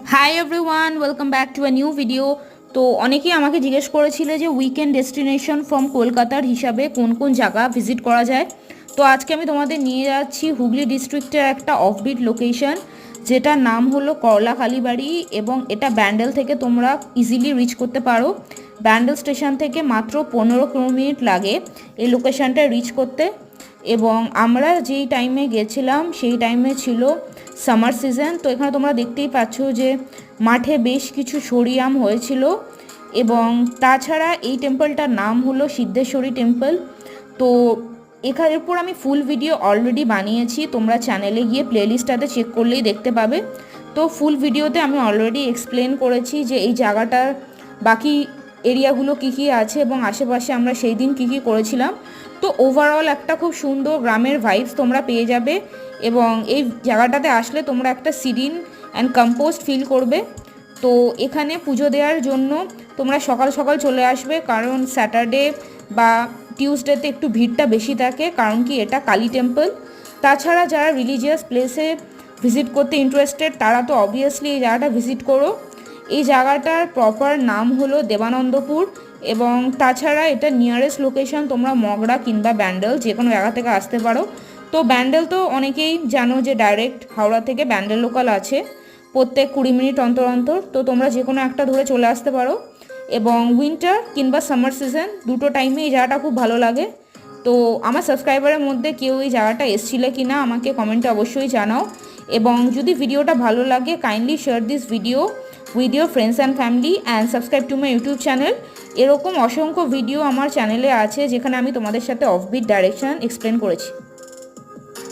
Hi everyone, welcome back to a new video. তো অনেকেই আমাকে জিজ্ঞেস করেছিলে যে উইকেন্ড ডেস্টিনেশন ফ্রম কলকাতার হিসাবে কোন কোন জায়গা ভিজিট করা যায়। তো আজকে আমি তোমাদের নিয়ে যাচ্ছি হুগলি ডিস্ট্রিক্টের একটা অফবিট লোকেশন, যেটার নাম হলো করলা কালীবাড়ি, এবং এটা ব্যান্ডেল থেকে তোমরা ইজিলি রিচ করতে পারো। ব্যান্ডেল স্টেশন থেকে মাত্র 15 মিনিট লাগে এই লোকেশনটা রিচ করতে। এবং আমরা যেই টাইমে গেছিলাম সেই টাইমে ছিল সামার সিজন। তো এখানে তোমরা দেখতেই পাচ্ছ যে মাঠে বেশ কিছু সরিয়াম হয়েছিল। এবং তাছাড়া এই টেম্পলটার নাম হলো সিদ্ধেশ্বরী টেম্পল। তো এখানের উপর আমি ফুল ভিডিও অলরেডি বানিয়েছি, তোমরা চ্যানেলে গিয়ে প্লেলিস্টটাতে চেক করলেই দেখতে পাবে। তো ফুল ভিডিওতে আমি অলরেডি এক্সপ্লেন করেছি যে এই জায়গাটার বাকি এরিয়াগুলো কী কী আছে এবং আশেপাশে আমরা সেই দিন কী কী করেছিলাম। তো ওভারঅল একটা খুব সুন্দর গ্রামের ভাইবস তোমরা পেয়ে যাবে, এবং এই জায়গাটাতে আসলে তোমরা একটা সিরিন অ্যান্ড কম্পোস্ট ফিল করবে। তো এখানে পুজো দেওয়ার জন্য তোমরা সকাল সকাল চলে আসবে, কারণ স্যাটারডে বা টিউসডেতে একটু ভিড়টা বেশি থাকে, কারণ কি এটা কালী টেম্পল। তাছাড়া যারা রিলিজিয়াস প্লেসে ভিজিট করতে ইন্টারেস্টেড তারা তো অবভিয়াসলি এই জায়গাটা ভিজিট করো। এই জায়গাটার প্রপার নাম হলো দেবানন্দপুর, এবং তাছাড়া এটা নিয়ারেস্ট লোকেশন তোমরা মগরা কিংবা ব্যান্ডেল যে কোনো জায়গা থেকে আসতে পারো। তো ব্যান্ডেল তো অনেকেই জানো যে ডাইরেক্ট হাওড়া থেকে ব্যান্ডেল লোকাল আছে প্রত্যেক 20 মিনিট অন্তর অন্তর। তো তোমরা যে কোনো একটা ধরে চলে আসতে পারো, এবং উইন্টার কিংবা সামার সিজন দুটো টাইমে এই জায়গাটা খুব ভালো লাগে। তো আমার সাবস্ক্রাইবারের মধ্যে কেউ এই জায়গাটা এসেছিলে কি না আমাকে কমেন্টে অবশ্যই জানাও, এবং যদি ভিডিওটা ভালো লাগে kindly share this video with your friends and family and subscribe to my YouTube channel. এরকম অসংখ্য ভিডিও আমার চ্যানেলে আছে যেখানে আমি তোমাদের সাথে অফবিট ডাইরেকশন এক্সপ্লেন করেছি।